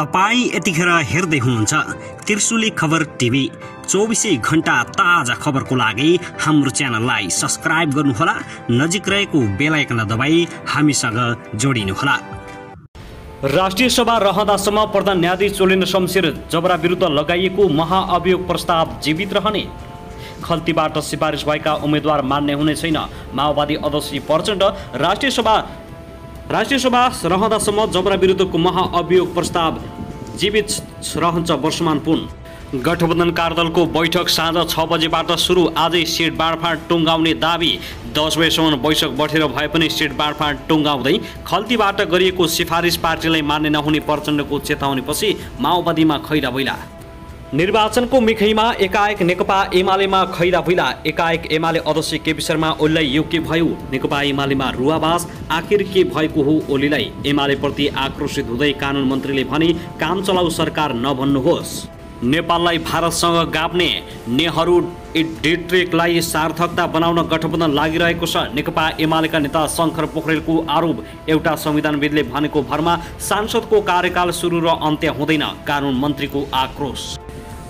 तपाई यतिखेर हेर्दै हुनुहुन्छ त्रिशुली खबर टिभी। 24 घण्टा ताजा खबरको लागि हाम्रो च्यानललाई सब्स्क्राइब गर्नुहोला, नजिक रहेको बेल आइकन दबाई हामीसँग जोडिनुहोला। राष्ट्रिय सभा रहँदासम्म प्रधान न्यायाधीश चोलेन्द्र शमशेर जबरा विरुद्ध लगाइएको महाअभियोग प्रस्ताव जीवित रहने, खल्तीबाट सिफारिस भएका उम्मेद्वार मान्ने हुने छैन। माओवादी अध्यक्ष प्रचण्ड राष्ट्रिय सभा रहँदासम्म जबरा विरुद्धको महाअभियोग प्रस्ताव जीवित रहन्छ। वर्षमान पुन गठबन्धन कार्यदलको बैठक साँझ 6 बजेबाट सुरु। आजै सिट बाँडफाँड टुङ्गाउने दाबी। 10 बजेसम्म बैठक बढेर भए पनि सिट बाँडफाँड टुङ्गाउँदै खल्तीबाट गरिएको सिफारिस पार्टीलाई मान्ने नहुने प्रचण्डको चेतावनीपछि माओवादीमा खैरा भैला। निर्वाचनको मिखैमा एकाएक नेकपा एमालेमा खैरा भैला। एकाएक एमाले अध्यक्ष केपी शर्मा ओलीलाई यो के भयो? नेकपा एमालेमा रुवाबास आखिर के भएको हो ओलीलाई? एमालेप्रति आक्रोशित हुँदै कानुन मन्त्रीले भने काम चलाउ सरकार नभन्नुहोस्। नेपाललाई भारतसँग गाप्ने नेहरू डिट्रेकलाई सार्थकता बनाउन गठबन्धन लागिरहेको छ। नेकपा एमालेका नेता शङ्कर पोखरेलको आरोप। एउटा संविधानविदले भनेको भरमा सांसदको कार्यकाल सुरु र अन्त्य हुँदैन, कानुन मन्त्रीको आक्रोश।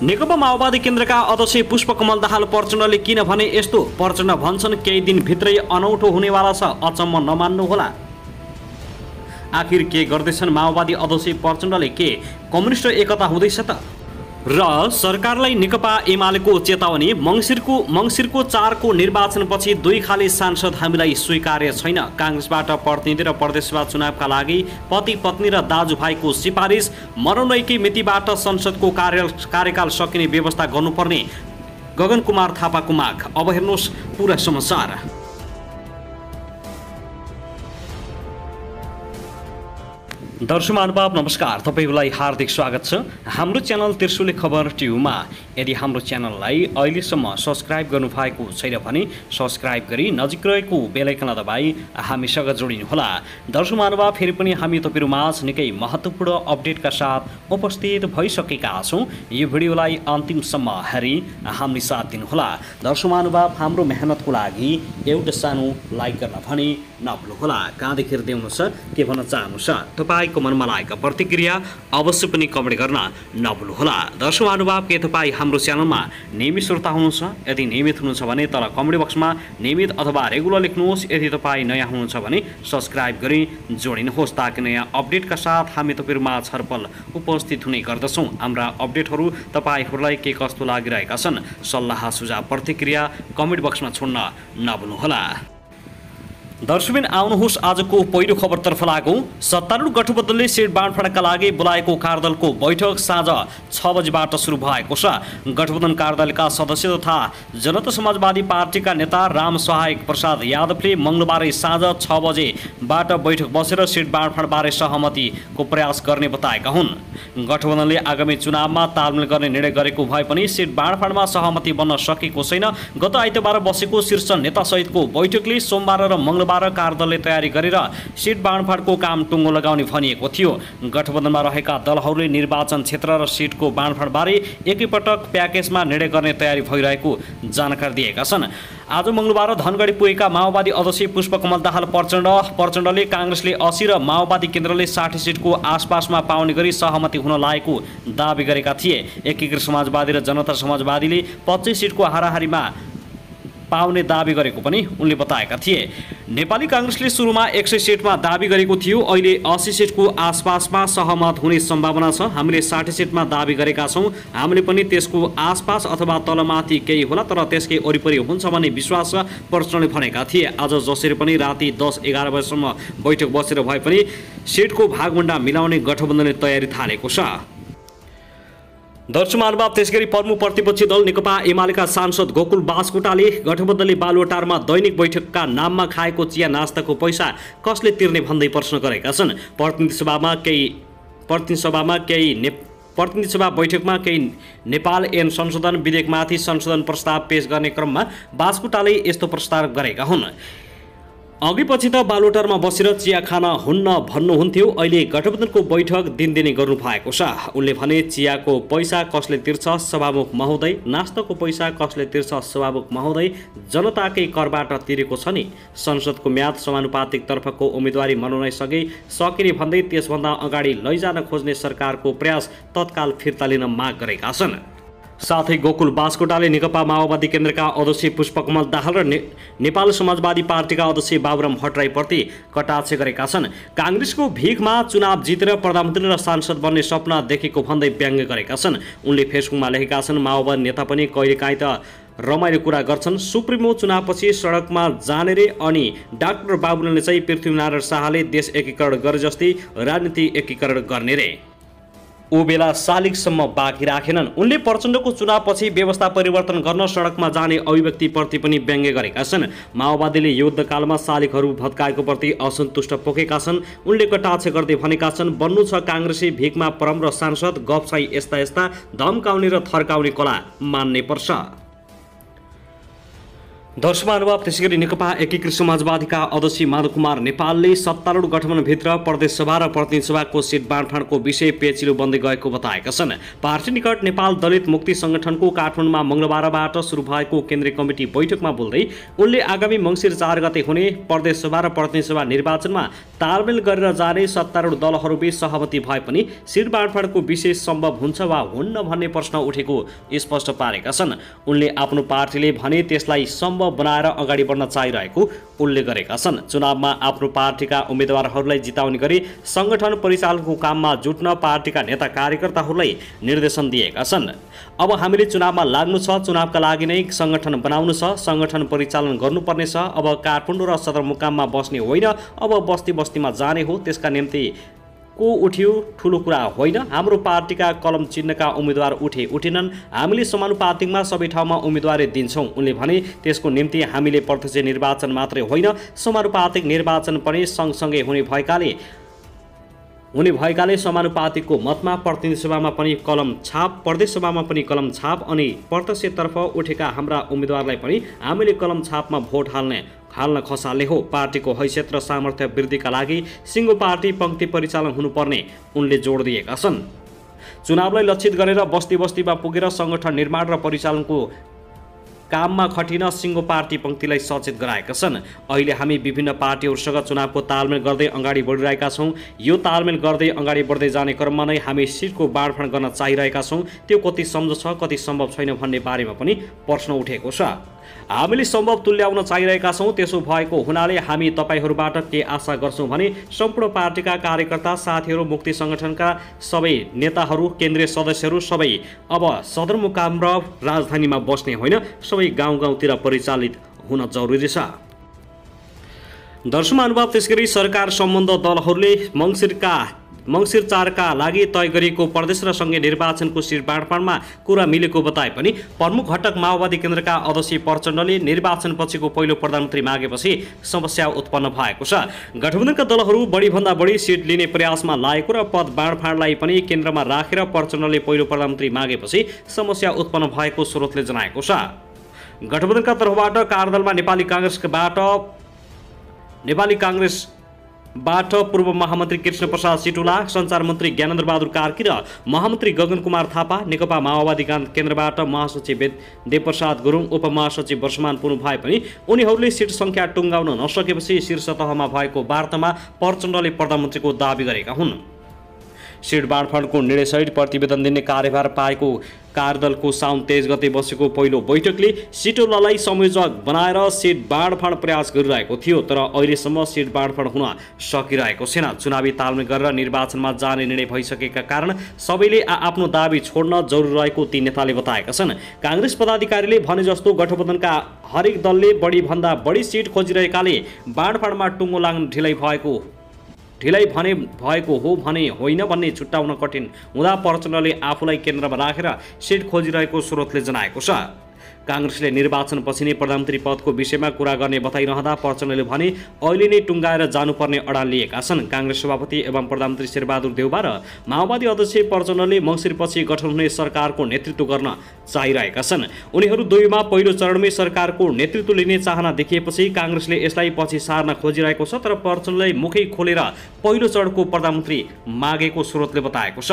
नेकपा माओवादी केन्द्रका अध्यक्ष पुष्पकमल दाहाल प्रचण्डले किन भने यस्तो? प्रचण्ड भन्छन् केही दिनभित्रै अनौठो हुनेवाला छ, अचम्म नमान्नुहोला। आखिर के गर्दैछन् माओवादी अध्यक्ष प्रचण्डले? के कम्युनिस्ट एकता हुँदैछ त? र सरकारलाई नेकपा एमालेको चेतावनी। मङ्सिरको 4 को निर्वाचनपछि 2 खाले सांसद हामीलाई स्वीकार्य छैन। काङ्ग्रेसबाट प्रतिनिधि र प्रदेशसभा चुनावका लागि पति पत्नी र दाजुभाइको सिफारिस। मनोनयनकी मितिबाट संसदको कार्यकाल सकिने व्यवस्था गर्नुपर्ने गगन कुमार थापाको माग। अब हेर्नुहोस् पुरा समाचार। दर्शक महानुभाव नमस्कार, तपाईलाई हार्दिक स्वागत छ हाम्रो च्यानल त्रिशुली खबर टिभीमा। यदि हाम्रो च्यानललाई अहिलेसम्म सब्स्क्राइब गर्नुभएको छैन भने सब्स्क्राइब गरी नजिक रहेको बेल आइकन दबाई हामीसँग जोडिनुहोला। दर्शक महानुभाव, फेरि पनि हामी तपाईहरु माझ निकै महत्त्वपूर्ण अपडेटका साथ उपस्थित भइसकेका छौं। यो भिडियोलाई अन्तिमसम्म हेरी हामी साथ दिनुहोला। दर्शक महानुभाव, हाम्रो मेहनतको लागि एउटा सानो लाइक गर्न भने नभुल्नुहोला। कहाँदेखि हेर्दै हुनुहुन्छ, के भन्न चाहनुहुन्छ, तपाईको मनमा लागेका प्रतिक्रिया अवश्य पनि कमेन्ट गर्न नभुल्नुहोला। दर्शक महानुभाव, के तपाईँ हाम्रो च्यानलमा नियमित श्रोता हुनुहुन्छ? यदि नियमित हुनुहुन्छ भने तल कमेन्ट बक्समा नियमित अथवा रेगुलर लेख्नुहोस्। यदि तपाईँ नयाँ हुनुहुन्छ भने सब्स्क्राइब गरी जोडिनुहोस्, ताकि नयाँ अपडेटका साथ हामी तपाईहरुमा छरपल उपस्थित हुने गर्दछौँ। हाम्रा अपडेटहरू तपाईहरूलाई के कस्तो लागिरहेका छन्, सल्लाह सुझाव प्रतिक्रिया कमेन्ट बक्समा छोड्न नभुल्नुहोला। दर्शकबिन, आउनुहोस् आजको पहिलो खबरतर्फ लागौं। सत्तारूढ गठबन्धनले सिट बाँडफाँडका लागि बोलाएको कार्यदलको बैठक साँझ 6 बजेबाट सुरु भएको छ। गठबन्धन कार्यदलका सदस्य तथा जनता समाजवादी पार्टीका नेता राम सहायक प्रसाद यादवले मंगलबार साँझ 6 बजेबाट बैठक बसेर सिट बाँडफाँडबारे सहमतिको प्रयास गर्ने बताएका हुन्। गठबन्धनले आगामी चुनावमा तालमेल गर्ने निर्णय गरेको भए पनि सिट बाँडफाँडमा सहमति बन्न सकेको छैन। गत आइतबार बसेको शीर्ष नेतासहितको बैठकले सोमबार र मंगलबार कार्यदलले तयारी गरेर सिट बाँडफाँडको काम टुङ्गो लगाउने भनिएको थियो। गठबन्धनमा रहेका दलहरूले निर्वाचन क्षेत्र र सिटको बाँडफाँडबारे एकैपटक प्याकेजमा निर्णय गर्ने तयारी भइरहेको जानकारी दिएका छन्। आज मंगलबार धनगढी पुगेका माओवादी अध्यक्ष पुष्पकमल दाहाल प्रचण्डले काङ्ग्रेसले 80 र माओवादी केन्द्रले 60 सिटको आसपासमा पाउने गरी सहमति हुन लागेको दाबी गरेका थिए। एकीकृत समाजवादी र जनता समाजवादीले 25 सिटको हाराहारीमा पाउने दाबी गरेको पनि उनले बताएका थिए। नेपाली काङ्ग्रेसले सुरुमा 100 सिटमा दाबी गरेको थियो, अहिले 80 सिटको आसपासमा सहमत हुने सम्भावना छ। हामीले 60 सिटमा दाबी गरेका छौँ। हामीले पनि त्यसको आसपास अथवा तलमाथि केही होला, तर त्यसकै वरिपरि हुन्छ भन्ने विश्वास प्रचण्डले भनेका थिए। आज जसरी पनि राति 10-11 बजेसम्म बैठक बसेर भए पनि सिटको भागभण्डा मिलाउने गठबन्धनले तयारी थालेको छ। दर्शक महानुभाव, त्यसगरी प्रमुख प्रतिपक्षी दल नेकपा एमालेका सांसद गोकुल बास्कोटाले गठबन्धनले बालुवाटारमा दैनिक बैठकका नाममा खाएको चिया नास्ताको पैसा कसले तिर्ने भन्दै प्रश्न गरेका छन्। प्रतिनिधि सभा बैठकमा केही नेपाल ऐन संशोधन विधेयकमाथि संशोधन प्रस्ताव पेश गर्ने क्रममा बास्कोटाले यस्तो प्रस्ताव गरेका हुन्। अघिपछि त बालुटारमा बसेर चिया खान हुन्न भन्नुहुन्थ्यो, अहिले गठबन्धनको बैठक दिनदिनै गर्नु भएको छ। उनले भने चियाको पैसा कसले तिर्छ सभामुख महोदय, नास्ताको पैसा कसले तिर्छ सभामुख महोदय, जनताकै करबाट तिरेको छ नि। संसदको म्याद समानुपातिक तर्फको उम्मेदवारी मनोनयनसँगै सकिने भन्दै त्यसभन्दा अगाडि लैजान खोज्ने सरकारको प्रयास तत्काल फिर्ता लिन माग गरेका छन्। साथै गोकुल बास्कोटाले नेकपा माओवादी केन्द्रका अध्यक्ष पुष्पकमल दाहाल र नेपाल समाजवादी पार्टीका अध्यक्ष बाबुराम भट्टराईप्रति कटाक्ष गरेका छन्। काङ्ग्रेसको भिखमा चुनाव जितेर प्रधानमन्त्री र सांसद बन्ने सपना देखेको भन्दै व्यङ्ग्य गरेका छन्। उनले फेसबुकमा लेखेका छन्, माओवादी नेता पनि कहिलेकाहीँ त रमाइलो कुरा गर्छन्। सुप्रिमो चुनावपछि सडकमा जाने रे, अनि डाक्टर बाबुरामले चाहिँ पृथ्वीनारायण शाहले देश एकीकरण गरे जस्तै राजनीति एकीकरण गर्ने रे। ऊ बेला शालिगसम्म बाँकी राखेनन्। उनले प्रचण्डको चुनावपछि व्यवस्था परिवर्तन गर्न सडकमा जाने अभिव्यक्तिप्रति पनि व्यङ्ग्य गरेका छन्। माओवादीले युद्धकालमा शालिगहरू भत्काएको प्रति असन्तुष्ट पोखेका छन्। उनले कटाक्ष गर्दै भनेका छन्, बन्नु छ काङ्ग्रेसी भिखमा परम र सांसद, गफ चाहिँ यस्ता यस्ता धम्काउने र थर्काउने कला मान्नै पर्छ। दर्शक महानुभाव, त्यसैगरी नेकपा एकीकृत समाजवादीका अध्यक्ष माधव कुमार नेपालले सत्तारूढ गठबन्धनभित्र प्रदेशसभा र प्रतिनिधि सभाको सिट बाँडफाँडको विषय पेचिलो बन्दै गएको बताएका छन्। पार्टी निकट नेपाल दलित मुक्ति संगठनको काठमाडौँमा मंगलबारबाट सुरु भएको केन्द्रीय कमिटी बैठकमा बोल्दै उनले आगामी मङ्सिर 4 गते हुने प्रदेशसभा र प्रतिनिधि सभा निर्वाचनमा तालमेल गरेर जाने सत्तारूढ दलहरूबीच सहमति भए पनि सिट बाँडफाँडको विषय सम्भव हुन्छ वा हुन्न भन्ने प्रश्न उठेको स्पष्ट पारेका छन्। उनले आफ्नो पार्टीले भने त्यसलाई बनाएर अगाडि बढ्न चाहिरहेको उल्लेख गरेका छन्। चुनावमा आफ्नो पार्टीका उम्मेदवारहरूलाई जिताउने गरी संगठन परिचालनको काममा जुट्न पार्टीका नेता कार्यकर्ताहरूलाई निर्देशन दिएका छन्। अब हामीले चुनावमा लाग्नु छ, चुनावका लागि नै संगठन बनाउनु छ, संगठन परिचालन गर्नुपर्ने छ। अब काठमाडौँ र सदरमुकाममा बस्ने होइन, अब बस्ती बस्तीमा जाने हो। त्यसका निम्ति को उठ्यो ठुलो कुरा होइन। हाम्रो पार्टीका कलम चिन्हका उम्मेदवार उठेनन्, हामीले समानुपातिकमा सबै ठाउँमा उम्मेदवारी दिन्छौँ। उनले भने त्यसको निम्ति हामीले प्रत्यक्ष निर्वाचन मात्रै होइन, समानुपातिक निर्वाचन पनि सँगसँगै हुने भएकाले समानुपातिकको मतमा प्रतिनिधि सभामा पनि कलम छाप, प्रदेश सभामा पनि कलम छाप, अनि प्रत्यक्षतर्फ उठेका हाम्रा उम्मेदवारलाई पनि हामीले कलम छापमा भोट हाल्न खसाल्ने हो। पार्टीको हैसियत र सामर्थ्य वृद्धिका लागि सिङ्गो पार्टी पङ्क्ति परिचालन हुनुपर्ने उनले जोड दिएका छन्। चुनावलाई लक्षित गरेर बस्ती बस्तीमा पुगेर संगठन निर्माण र परिचालनको काममा खटिन सिङ्गो पार्टी पङ्क्तिलाई सचेत गराएका छन्। अहिले हामी विभिन्न पार्टीहरूसँग चुनावको तालमेल गर्दै अगाडि बढिरहेका छौँ। यो तालमेल गर्दै अगाडि बढ्दै जाने क्रममा नै हामी सिटको बाँडफाँड गर्न चाहिरहेका छौँ। त्यो कति सम्भव छ, कति सम्भव छैन भन्ने बारेमा पनि प्रश्न उठेको छ। हामीले सम्भव तुल्याउन चाहिरहेका छौँ। त्यसो भएको हुनाले हामी तपाईँहरूबाट के आशा गर्छौँ भने सम्पूर्ण पार्टीका कार्यकर्ता साथीहरू, मुक्ति संगठनका सबै नेताहरू, केन्द्रीय सदस्यहरू सबै अब सदरमुकाम र राजधानीमा बस्ने होइन, सबै गाउँ गाउँतिर परिचालित हुन जरुरी छ। दर्शक महानुभाव, त्यसगरी सरकार सम्बन्ध दलहरूले मङ्सिर 4 का लागि तय गरिएको प्रदेश र सङ्घीय निर्वाचनको सिट बाँडफाँडमा कुरा मिलेको बताए पनि प्रमुख घटक माओवादी केन्द्रका अध्यक्ष प्रचण्डले निर्वाचनपछिको पहिलो प्रधानमन्त्री मागेपछि समस्या उत्पन्न भएको छ। गठबन्धनका दलहरू बढीभन्दा बढी सिट लिने प्रयासमा लागेको र पद बाँडफाँडलाई पनि केन्द्रमा राखेर प्रचण्डले पहिलो प्रधानमन्त्री मागेपछि समस्या उत्पन्न भएको स्रोतले जनाएको छ। गठबन्धनका तर्फबाट कार्यदलमा नेपाली काङ्ग्रेसबाट पूर्व महामन्त्री कृष्ण प्रसाद सिटुला, सञ्चार मन्त्री ज्ञानेन्द्र बहादुर कार्की र महामन्त्री गगन कुमार थापा, नेकपा माओवादी केन्द्रबाट महासचिव देवप्रसाद गुरुङ, उपमहासचिव वर्षमान पुनु भए पनि उनीहरूले सिट सङ्ख्या टुङ्गाउन नसकेपछि शीर्ष तहमा भएको वार्तामा प्रचण्डले प्रधानमन्त्रीको दाबी गरेका हुन्। सिट बाँडफाँडको निर्णयसहित प्रतिवेदन दिने कार्यभार पाएको कार्यदलको साउन 23 गते बसेको पहिलो बैठकले सिटोलालाई संयोजक बनाएर सिट बाँडफाँड प्रयास गरिरहेको थियो, तर अहिलेसम्म सिट बाँडफाँड हुन सकिरहेको छैन। चुनावी तालमेल गरेर निर्वाचनमा जाने निर्णय भइसकेका कारण सबैले आफ्नो दाबी छोड्न जरुरी रहेको ती नेताले बताएका छन्। काङ्ग्रेस पदाधिकारीले भने जस्तो गठबन्धनका हरेक दलले बढीभन्दा बढी सिट खोजिरहेकाले बाँडफाँडमा टुङ्गो लाग्न ढिलाइ भएको हो भने होइन भन्ने छुट्याउन कठिन हुँदा प्रचण्डले आफूलाई केन्द्रमा राखेर सिट खोजिरहेको स्रोतले जनाएको छ। काङ्ग्रेसले निर्वाचनपछि नै प्रधानमन्त्री पदको विषयमा कुरा गर्ने बताइरहँदा प्रचण्डले भने अहिले नै टुङ्गाएर जानुपर्ने अडान लिएका छन्। काङ्ग्रेस सभापति एवं प्रधानमन्त्री शेरबहादुर देउवा र माओवादी अध्यक्ष प्रचण्डले मङ्सिरपछि गठन हुने सरकारको नेतृत्व गर्न चाहिरहेका छन्। उनीहरू दुवैमा पहिलो चरणमै सरकारको नेतृत्व लिने चाहना देखिएपछि काङ्ग्रेसले यसलाई पछि सार्न खोजिरहेको छ। तर प्रचण्डले मुखै खोलेर पहिलो चरणको प्रधानमन्त्री मागेको स्रोतले बताएको छ।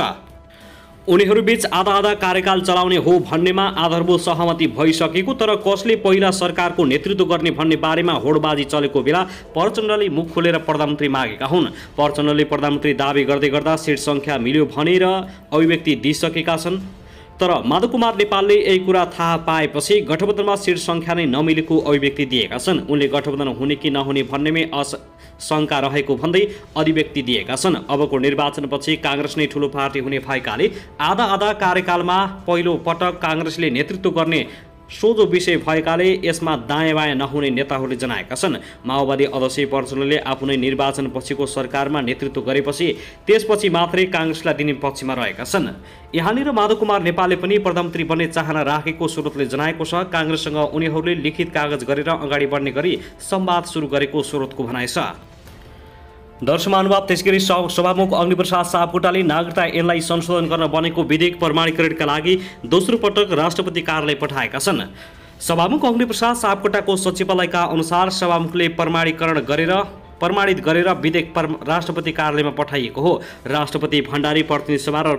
उनीहरूबीच आधा आधा कार्यकाल चलाउने हो भन्नेमा आधारभूत सहमति भइसकेको, तर कसले पहिला सरकारको नेतृत्व गर्ने भन्ने बारेमा होडबाजी चलेको बेला प्रचण्डले मुख खोलेर प्रधानमन्त्री मागेका हुन्। प्रचण्डले प्रधानमन्त्री दाबी गर्दै गर्दा सिट सङ्ख्या मिल्यो भनेर अभिव्यक्ति दिइसकेका छन्। तर माधव कुमार नेपालले यही कुरा थाहा पाएपछि गठबन्धनमा सिट सङ्ख्या नै नमिलेको अभिव्यक्ति दिएका छन्। उनले गठबन्धन हुने कि नहुने भन्नेमै शङ्का रहेको भन्दै अभिव्यक्ति दिएका छन्। अबको निर्वाचनपछि काङ्ग्रेस नै ठुलो पार्टी हुने भएकाले आधा आधा कार्यकालमा पहिलो पटक काङ्ग्रेसले नेतृत्व गर्ने सोझो विषय भएकाले यसमा दायाँ बायाँ नहुने नेताहरूले जनाएका छन्। माओवादी अध्यक्ष प्रचण्डले आफू नै निर्वाचनपछिको सरकारमा नेतृत्व गरेपछि त्यसपछि मात्रै काङ्ग्रेसलाई दिने पक्षमा रहेका छन्। यहाँनिर माधव कुमार नेपालले पनि प्रधानमन्त्री बन्ने चाहना राखेको स्रोतले जनाएको छ। काङ्ग्रेससँग उनीहरूले लिखित कागज गरेर अगाडि बढ्ने गरी संवाद सुरु गरेको स्रोतको भनाइ छ। दर्शक महानुभाव, त्यसगरी सभामुख अग्निप्रसाद सापकोटाले नागरिकता ऐनलाई संशोधन गर्न बनेको विधेयक प्रमाणीकरणका लागि दोस्रो पटक राष्ट्रपति कार्यालय पठाएका छन्। सभामुख अग्निप्रसाद सापकोटाको सचिवालयका अनुसार सभामुखले प्रमाणित गरेर विधेयक राष्ट्रपति कार्यालयमा पठाइएको हो। राष्ट्रपति भण्डारी प्रतिनिधि सभा र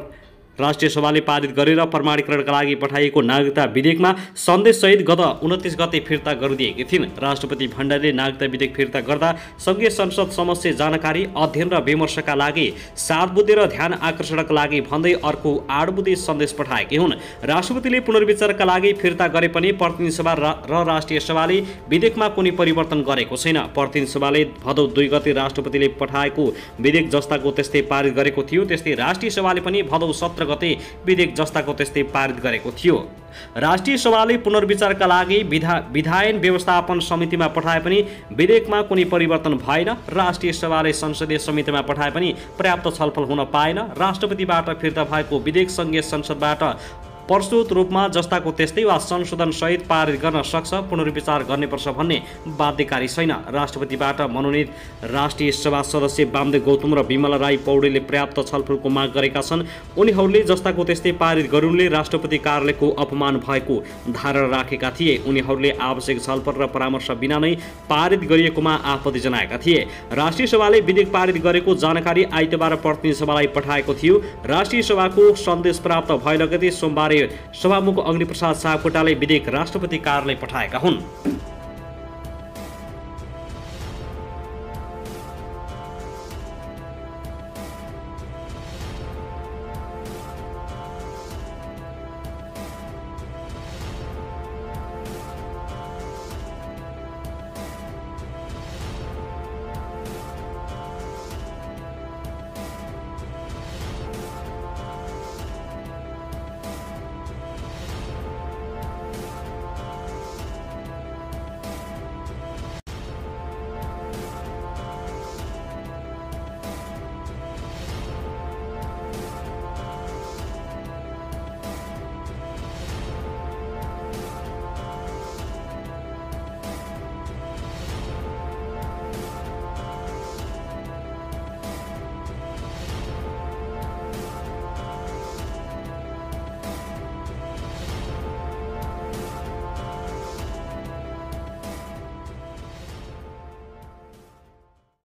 राष्ट्रिय सभाले पारित गरेर प्रमाणीकरणका लागि पठाइएको नागरिकता विधेयकमा सन्देशसहित गत 29 गते फिर्ता गरिदिएकी थिइन्। राष्ट्रपति भण्डारीले नागरिकता विधेयक फिर्ता गर्दा संघीय संसद समक्ष जानकारी, अध्ययन र विमर्शका लागि, सातबुद्धि र ध्यान आकर्षणका लागि भन्दै अर्को 8 बुद्धि सन्देश पठाएकी हुन्। राष्ट्रपतिले पुनर्विचारका लागि फिर्ता गरे पनि प्रतिनिधि सभा र राष्ट्रिय सभाले विधेयकमा कुनै परिवर्तन गरेको छैन। प्रतिनिधि सभाले भदौ 2 गते राष्ट्रपतिले पठाएको विधेयक जस्ताको त्यस्तै पारित गरेको थियो। त्यस्तै राष्ट्रिय सभाले पनि भदौ 17 गते विधेयक जस्ताको त्यस्तै पारित गरेको थियो। राष्ट्रिय सभाले पुनर्विचारका लागि विधायन व्यवस्थापन समितिमा पठाए पनि विधेयकमा कुनै परिवर्तन भएन। राष्ट्रिय सभाले संसदीय समितिमा पठाए पनि पर्याप्त छलफल हुन पाएन। राष्ट्रपतिबाट फिर्ता भएको विधेयक संघीय संसदबाट प्रस्तुत रूपमा जस्ताको त्यस्तै वा संशोधन सहित पारित गर्न सक्छ, पुनर्विचार गर्नुपर्छ भन्ने बाध्यकारी छैन। राष्ट्रपतिबाट मनोनित राष्ट्रिय सभा सदस्य वामदेव गौतम र विमला राई पौडेलले पर्याप्त छलफलको माग गरेका छन्। उनीहरूले जस्ताको त्यस्तै पारित गर्नुले राष्ट्रपति कार्यालयको अपमान भएको धारणा राखेका थिए। उनीहरूले आवश्यक छलफल र परामर्श बिना नै पारित गरिएकोमा आपत्ति जनाएका थिए। राष्ट्रिय सभाले विधेयक पारित गरेको जानकारी आइतबार प्रतिनिधि सभालाई पठाएको थियो। राष्ट्रिय सभाको सन्देश प्राप्त भए लगतै सोमबार सभामुख अग्निप्रसाद सापकोटाले विधेयक राष्ट्रपति कार्यालय पठाएका हुन्।